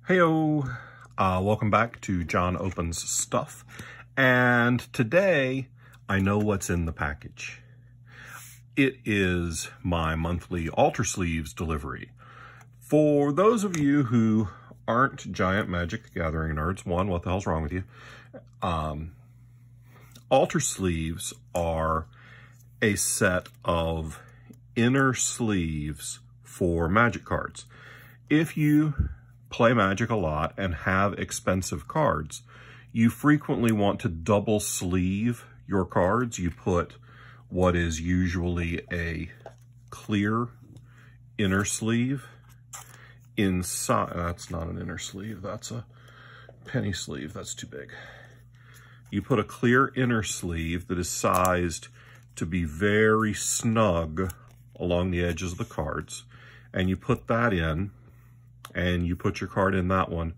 Heyo, welcome back to John Opens Stuff. And today, I know what's in the package. It is my monthly Alter Sleeves delivery. For those of you who aren't giant Magic the Gathering nerds, one, what the hell's wrong with you? Alter Sleeves are a set of inner sleeves for Magic cards. If you play Magic a lot and have expensive cards, you frequently want to double sleeve your cards. You put what is usually a clear inner sleeve inside. That's not an inner sleeve, that's a penny sleeve, that's too big. You put a clear inner sleeve that is sized to be very snug along the edges of the cards, and you put that in, and you put your card in that one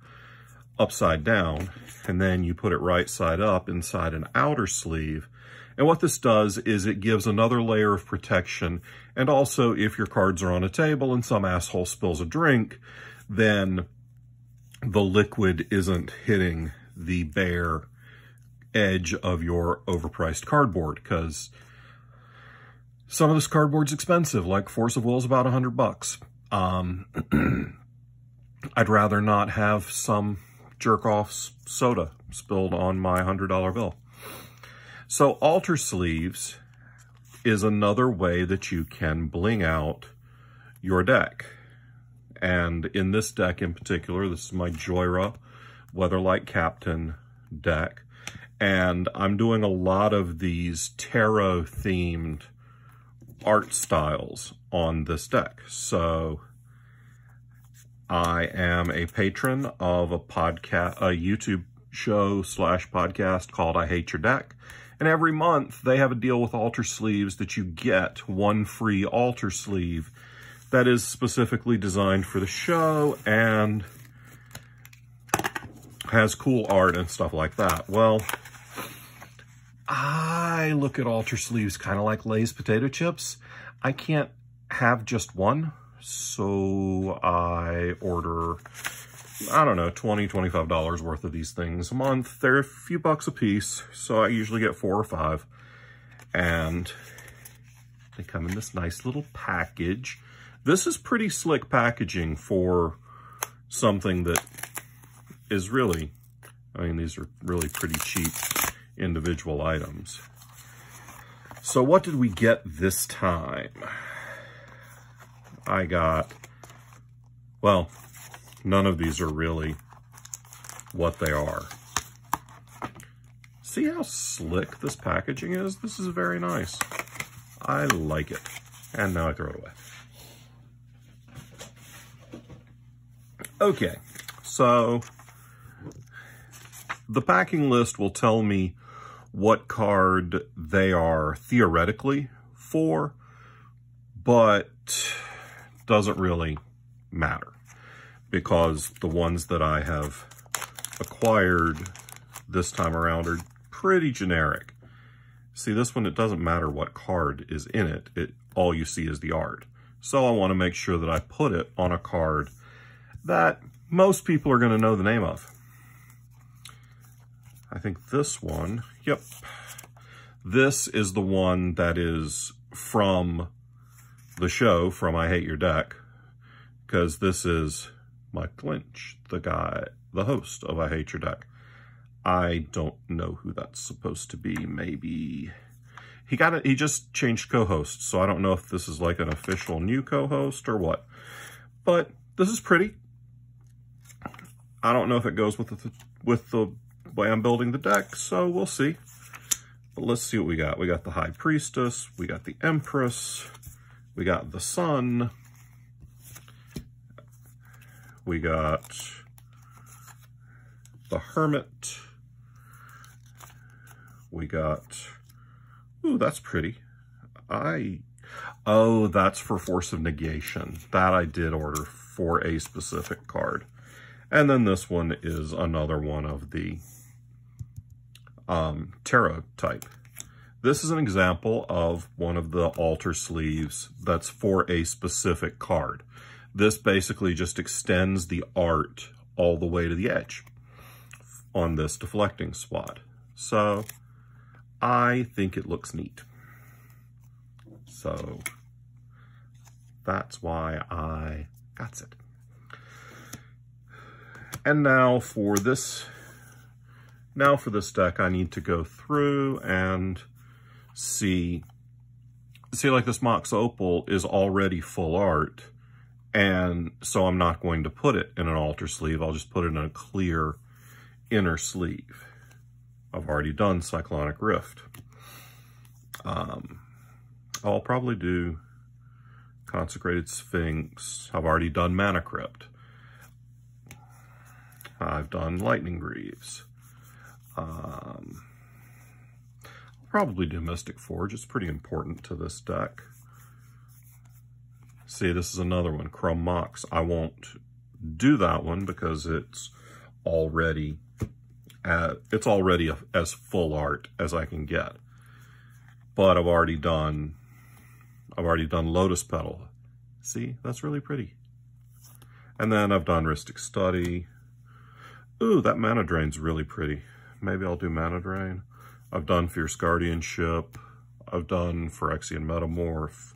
upside down, and then you put it right side up inside an outer sleeve. And what this does is it gives another layer of protection. And also, if your cards are on a table and some asshole spills a drink, then the liquid isn't hitting the bare edge of your overpriced cardboard, because some of this cardboard's expensive, like Force of Will is about $100. I'd rather not have some jerk-off's soda spilled on my $100 bill. So Alter Sleeves is another way that you can bling out your deck. And in this deck in particular, this is my Joyra Weatherlight Captain deck. And I'm doing a lot of these tarot-themed art styles on this deck. So I am a patron of a YouTube show / podcast called I Hate Your Deck. And every month they have a deal with Alter Sleeves that you get one free Alter Sleeve that is specifically designed for the show and has cool art and stuff like that. Well, I look at Alter Sleeves kind of like Lay's potato chips. I can't have just one. So I order, I don't know, $20, $25 worth of these things a month. They're a few bucks a piece, so I usually get 4 or 5. And they come in this nice little package. This is pretty slick packaging for something that is really, I mean, these are really pretty cheap individual items. So what did we get this time? I got, well, none of these are really what they are. See how slick this packaging is? This is very nice. I like it. And now I throw it away. Okay, so the packing list will tell me what card they are theoretically for, but doesn't really matter, because the ones that I have acquired this time around are pretty generic. See, this one, it doesn't matter what card is in it. All you see is the art. So I want to make sure that I put it on a card that most people are going to know the name of. I think this one, yep. This is the one that is from the show, from I Hate Your Deck, because this is Mike Lynch, the host of I Hate Your Deck. I don't know who that's supposed to be. Maybe he just changed co-hosts, so I don't know if this is like an official new co-host or what. But this is pretty. I don't know if it goes with the way I'm building the deck, so we'll see. But let's see what we got. We got the High Priestess, we got the Empress, we got the Sun, we got the Hermit, we got, ooh, that's pretty. Oh, that's for Force of Negation. That I did order for a specific card. And then this one is another one of the tarot type. This is an example of one of the Alter Sleeves that's for a specific card. This basically just extends the art all the way to the edge on this deflecting spot. So I think it looks neat. So that's why I got it. And now for this deck, I need to go through and see like this Mox Opal is already full art, and so I'm not going to put it in an altar sleeve. I'll just put it in a clear inner sleeve. I've already done Cyclonic Rift. I'll probably do Consecrated Sphinx. I've already done Mana Crypt. I've done Lightning Greaves. I'll probably do Mystic Forge. It's pretty important to this deck. See, this is another one, Chrome Mox. I won't do that one because it's already as full art as I can get. But I've already done Lotus Petal. See, that's really pretty. And then I've done Rhystic Study. Ooh, that Mana Drain's really pretty. Maybe I'll do Mana Drain. I've done Fierce Guardianship. I've done Phyrexian Metamorph.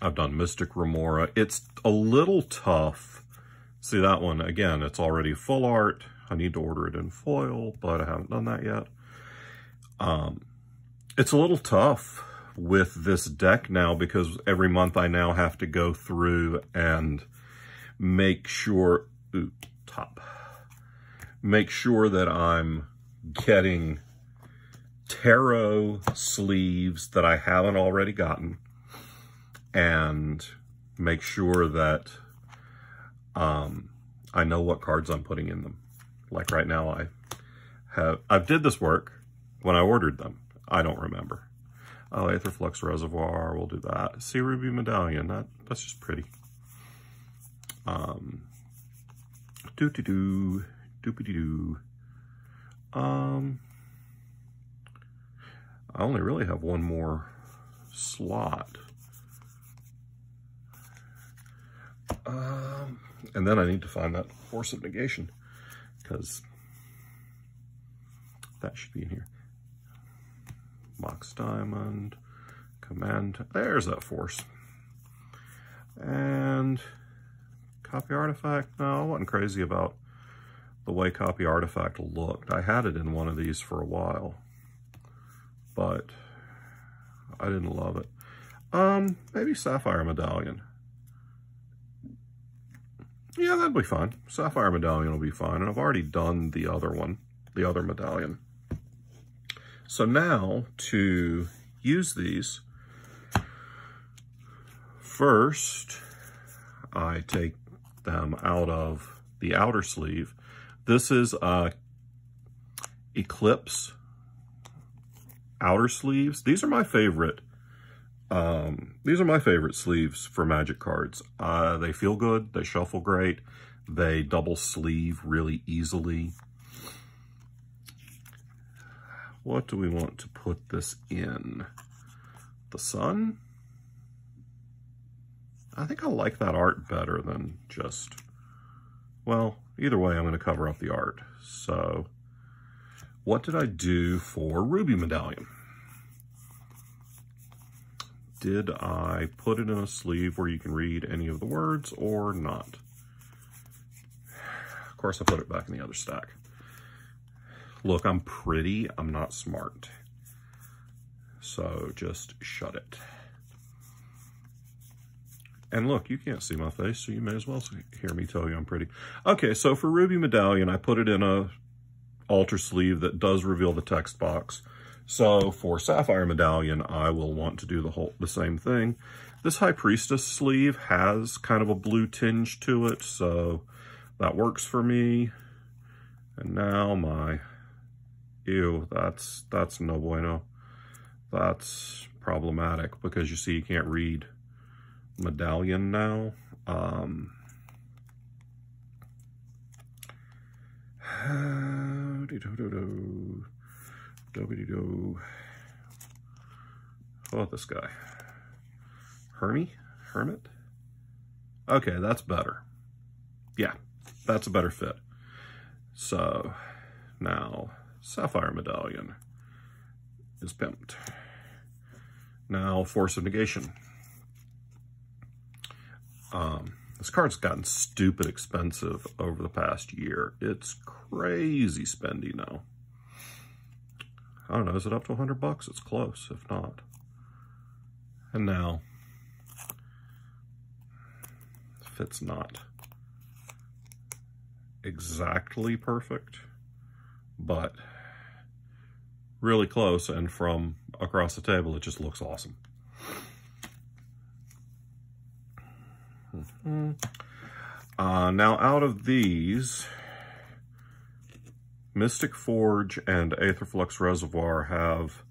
I've done Mystic Remora. It's a little tough. See that one, again, it's already full art. I need to order it in foil, but I haven't done that yet. It's a little tough with this deck now because every month I now have to go through and make sure, make sure that I'm getting tarot sleeves that I haven't already gotten, and make sure that I know what cards I'm putting in them. Like right now, I did this work when I ordered them. I don't remember. Oh, Aetherflux Reservoir, we'll do that. Sea Ruby Medallion, that's just pretty. Doopity-doo. I only really have one more slot. And then I need to find that Force of Negation, because that should be in here. Mox Diamond, Command, there's that Force. And Copy Artifact, no, I wasn't crazy about the way Copy Artifact looked. I had it in one of these for a while, but I didn't love it. Maybe Sapphire Medallion. Yeah, that'd be fine. Sapphire Medallion will be fine, and I've already done the other one, the other medallion. So now, to use these, first, I take them out of the outer sleeve. This is Eclipse outer sleeves. These are my favorite. These are my favorite sleeves for Magic cards. They feel good. They shuffle great. They double sleeve really easily. What do we want to put this in? The sun? I think I like that art better than just, well, either way, I'm going to cover up the art. So what did I do for Ruby Medallion? Did I put it in a sleeve where you can read any of the words or not? Of course, I put it back in the other stack. Look, I'm pretty, I'm not smart. So just shut it. And look, you can't see my face, so you may as well hear me tell you I'm pretty. Okay, so for Ruby Medallion, I put it in a altar sleeve that does reveal the text box. So for Sapphire Medallion, I will want to do the same thing. This High Priestess sleeve has kind of a blue tinge to it, so that works for me. And now my, ew, that's no bueno. That's problematic because you see you can't read Medallion now. How about this guy? Hermit? Okay, that's better. Yeah, that's a better fit. So now Sapphire Medallion is pimped. Now Force of Negation. This card's gotten stupid expensive over the past year. It's crazy spendy now. I don't know, is it up to 100 bucks? It's close, if not. And now, fit's not exactly perfect, but really close, and from across the table, it just looks awesome. Now, out of these, Mystic Forge and Aetherflux Reservoir have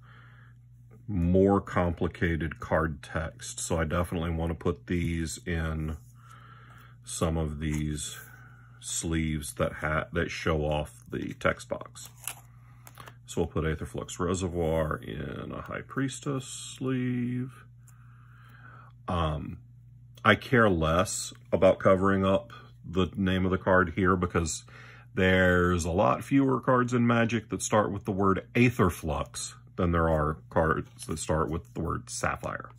more complicated card text, so I definitely want to put these in some of these sleeves that show off the text box. So we'll put Aetherflux Reservoir in a High Priestess sleeve. I care less about covering up the name of the card here because there's a lot fewer cards in Magic that start with the word Aetherflux than there are cards that start with the word Sapphire.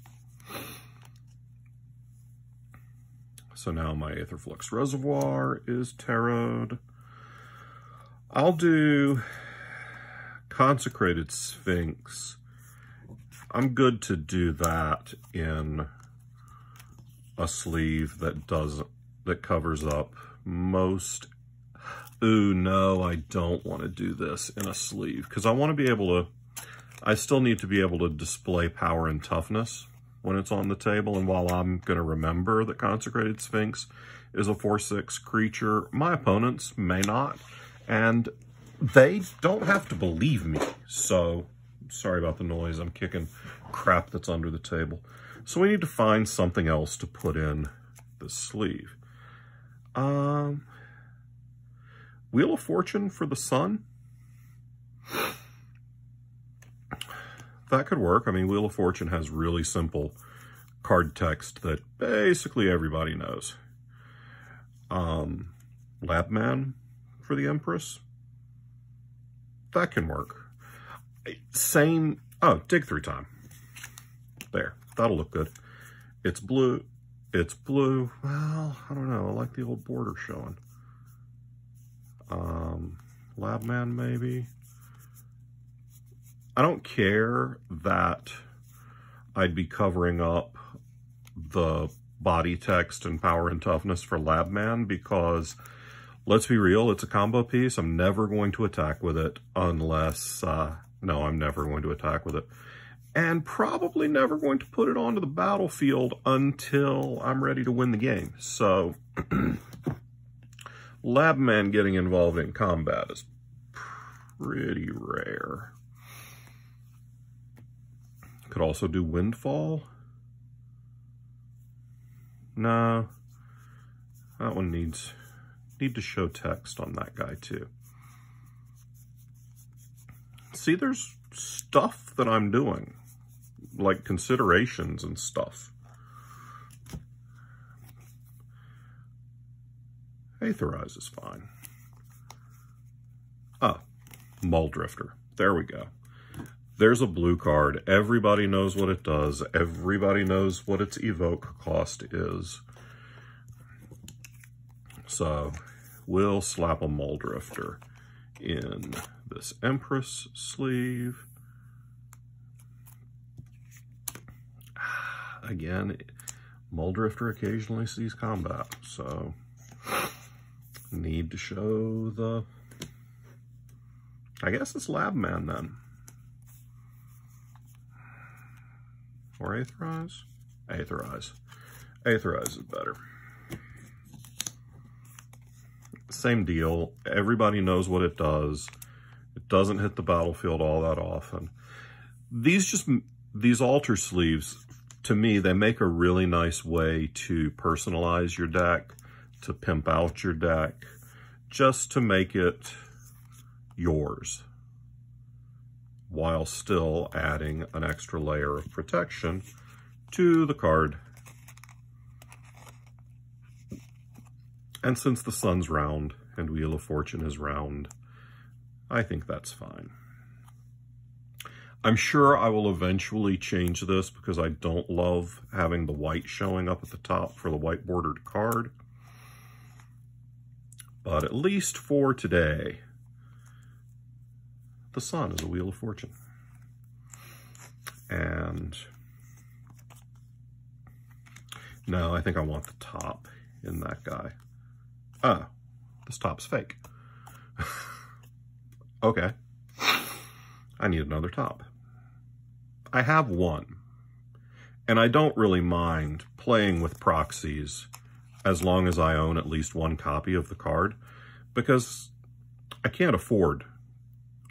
So now my Aetherflux Reservoir is tarot. I'll do Consecrated Sphinx. I'm good to do that in a sleeve that covers up most. Ooh, no, I don't want to do this in a sleeve because I want to be able to, I still need to be able to display power and toughness when it's on the table. And while I'm going to remember that Consecrated Sphinx is a 4/6 creature, my opponents may not, and they don't have to believe me. So, sorry about the noise. I'm kicking crap that's under the table. So we need to find something else to put in the sleeve. Wheel of Fortune for the Sun. That could work. I mean, Wheel of Fortune has really simple card text that basically everybody knows. Labman for the Empress. That can work. Same, oh, Dig Through Time. There, that'll look good. It's blue. It's blue. Well, I don't know. I like the old border showing. Labman, maybe. I don't care that I'd be covering up the body text and power and toughness for Labman because, let's be real, it's a combo piece. I'm never going to attack with it unless, no, I'm never going to attack with it. And probably never going to put it onto the battlefield until I'm ready to win the game. So, Labman getting involved in combat is pretty rare. Could also do Windfall. No, that one need to show text on that guy too. See, there's stuff that I'm doing, like considerations and stuff. Aetherize is fine. Ah, Muldrifter. There we go. There's a blue card. Everybody knows what it does. Everybody knows what its evoke cost is. So we'll slap a Muldrifter in this Empress sleeve. Again, Muldrifter occasionally sees combat, so need to show the, I guess it's Labman then. Or Aetherize? Aetherize. Aetherize is better. Same deal. Everybody knows what it does. It doesn't hit the battlefield all that often. These altar sleeves, to me, they make a really nice way to personalize your deck, to pimp out your deck, just to make it yours, while still adding an extra layer of protection to the card. And since the sun's round and Wheel of Fortune is round, I think that's fine. I'm sure I will eventually change this because I don't love having the white showing up at the top for the white bordered card. But at least for today, the sun is a Wheel of Fortune. And no, I think I want the top in that guy. Ah, this top's fake. Okay. I need another top. I have one, and I don't really mind playing with proxies as long as I own at least one copy of the card, because I can't afford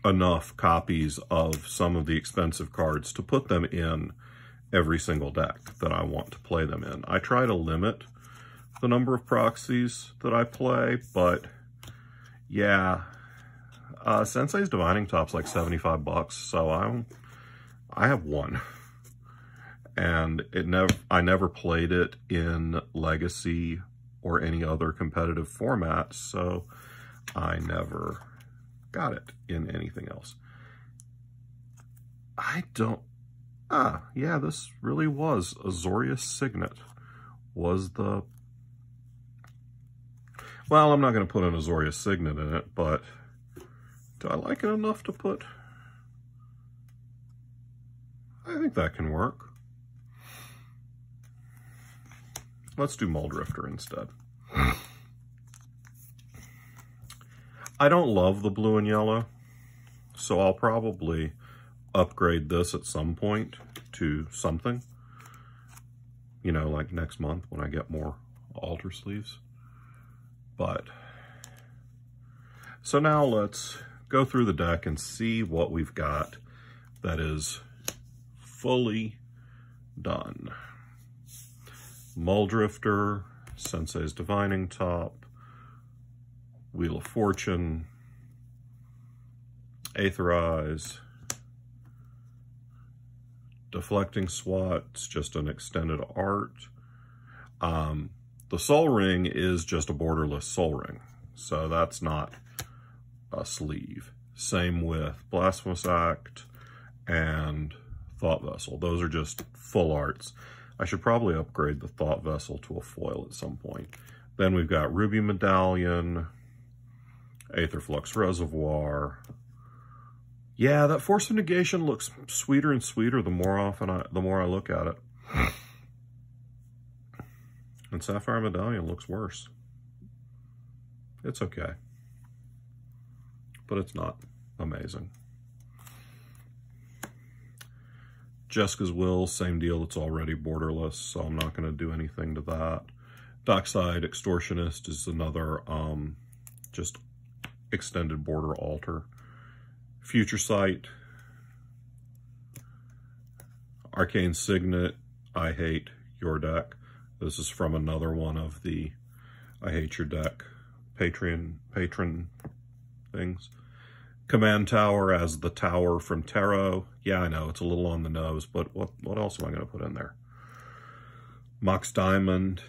enough copies of some of the expensive cards to put them in every single deck that I want to play them in. I try to limit the number of proxies that I play, but yeah, Sensei's Divining Top's like 75 bucks, so I have one, and I never played it in Legacy or any other competitive format, so I never got it in anything else. Yeah, this really was Azorius Signet. Well, I'm not going to put an Azorius Signet in it, but do I like it enough to put? I think that can work. Let's do Muldrifter instead. I don't love the blue and yellow, so I'll probably upgrade this at some point to something. You know, like next month when I get more altar sleeves. But, so now let's go through the deck and see what we've got that is fully done. Muldrifter, Sensei's Divining Top, Wheel of Fortune, Aetherize, Deflecting Swat's just an extended art. The Soul Ring is just a borderless Soul Ring, so that's not a sleeve. Same with Blasphemous Act and Thought Vessel. Those are just full arts. I should probably upgrade the Thought Vessel to a foil at some point. Then we've got Ruby Medallion, Aetherflux Reservoir. Yeah, that Force of Negation looks sweeter and sweeter the more I look at it. And Sapphire Medallion looks worse. It's okay. But it's not amazing. Jessica's Will, same deal. It's already borderless, so I'm not going to do anything to that. Dockside Extortionist is another just extended border altar. Future Sight. Arcane Signet, I Hate Your Deck. This is from another one of the I Hate Your Deck patron things. Command Tower as the tower from Tarot. Yeah, I know, it's a little on the nose, but what else am I going to put in there? Mox Diamond.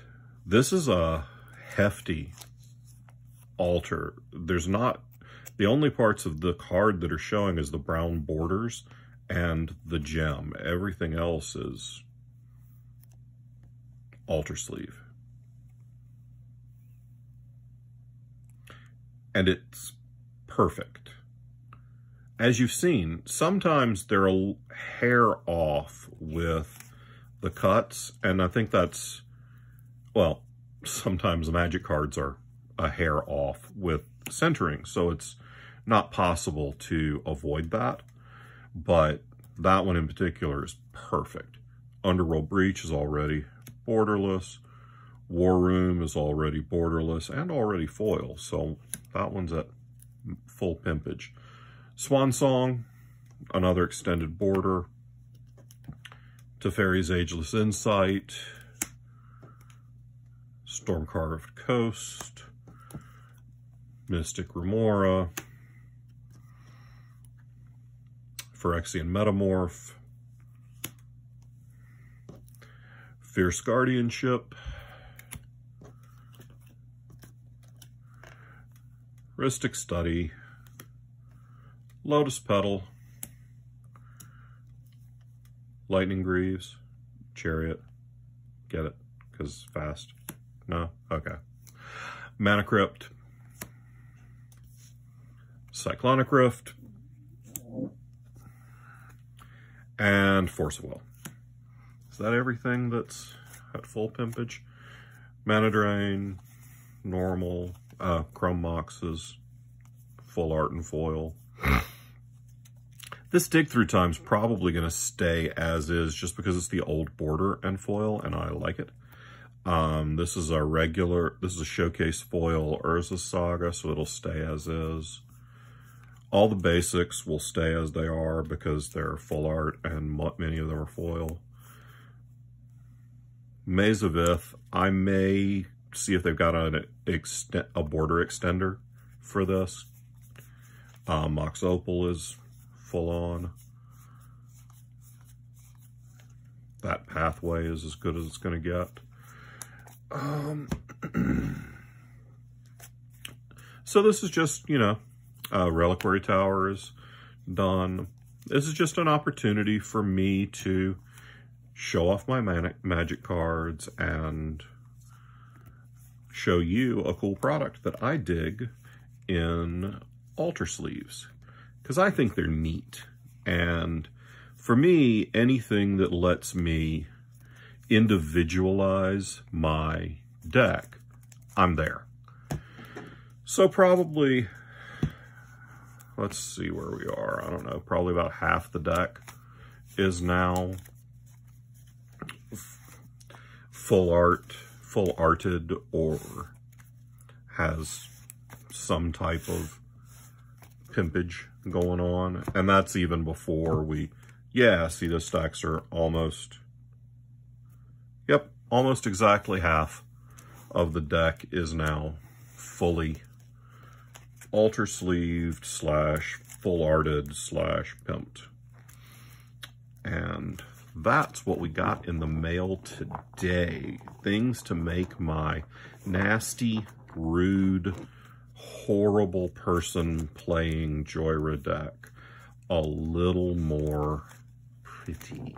This is a hefty altar. There's not... The only parts of the card that are showing is the brown borders and the gem. Everything else is altar sleeve. And it's perfect. As you've seen, sometimes they're a hair off with the cuts, and I think that's, well, sometimes the Magic cards are a hair off with centering, so it's not possible to avoid that, but that one in particular is perfect. Underworld Breach is already borderless. War Room is already borderless and already foil, so that one's at full pimpage. Swan Song, another extended border. Teferi's Ageless Insight. Stormcarved Coast. Mystic Remora. Phyrexian Metamorph. Fierce Guardianship. Rhystic Study, Lotus Petal, Lightning Greaves, Chariot. Get it? Because fast. No? Okay. Mana Crypt, Cyclonic Rift, and Force of Will. Is that everything that's at full pimpage? Mana Drain, normal, Chrome Moxes, full art and foil. This dig through time's probably going to stay as is just because it's the old border and foil and I like it. This is a showcase foil Urza Saga, so it'll stay as is. All the basics will stay as they are because they're full art and many of them are foil. Maze of Ith, I may see if they've got a border extender for this. Mox Opal is full on. That pathway is as good as it's going to get. So this is just, you know, Reliquary Tower is done. This is just an opportunity for me to show off my magic cards and show you a cool product that I dig in altar sleeves, because I think they're neat. And for me, anything that lets me individualize my deck, I'm there. So probably, let's see where we are. I don't know, probably about half the deck is now full arted, or has some type of pimpage going on. And that's even before we, yeah, see the stacks are almost, yep, almost exactly half of the deck is now fully altar sleeved / full arted / pimped. And that's what we got in the mail today. Things to make my nasty, rude, horrible person playing Joyra deck a little more pretty,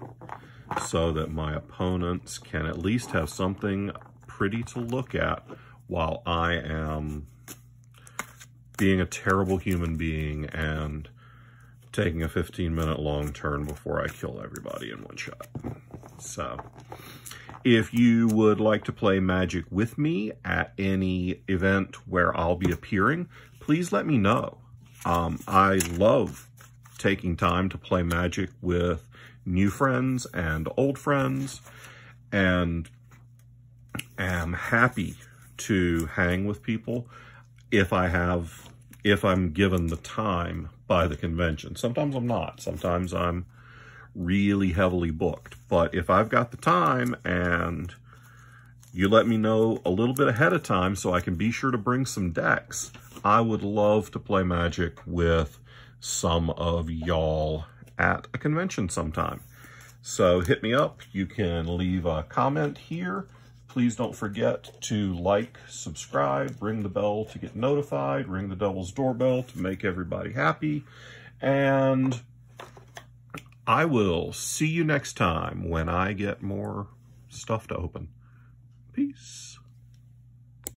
so that my opponents can at least have something pretty to look at while I am being a terrible human being and taking a 15-minute long turn before I kill everybody in one shot. So, if you would like to play Magic with me at any event where I'll be appearing, please let me know. I love taking time to play Magic with new friends and old friends, and am happy to hang with people if I'm given the time by the convention. Sometimes I'm not. Sometimes I'm really heavily booked. But if I've got the time and you let me know a little bit ahead of time so I can be sure to bring some decks, I would love to play Magic with some of y'all at a convention sometime. So hit me up. You can leave a comment here. Please don't forget to like, subscribe, ring the bell to get notified, ring the devil's doorbell to make everybody happy. And I will see you next time when I get more stuff to open. Peace.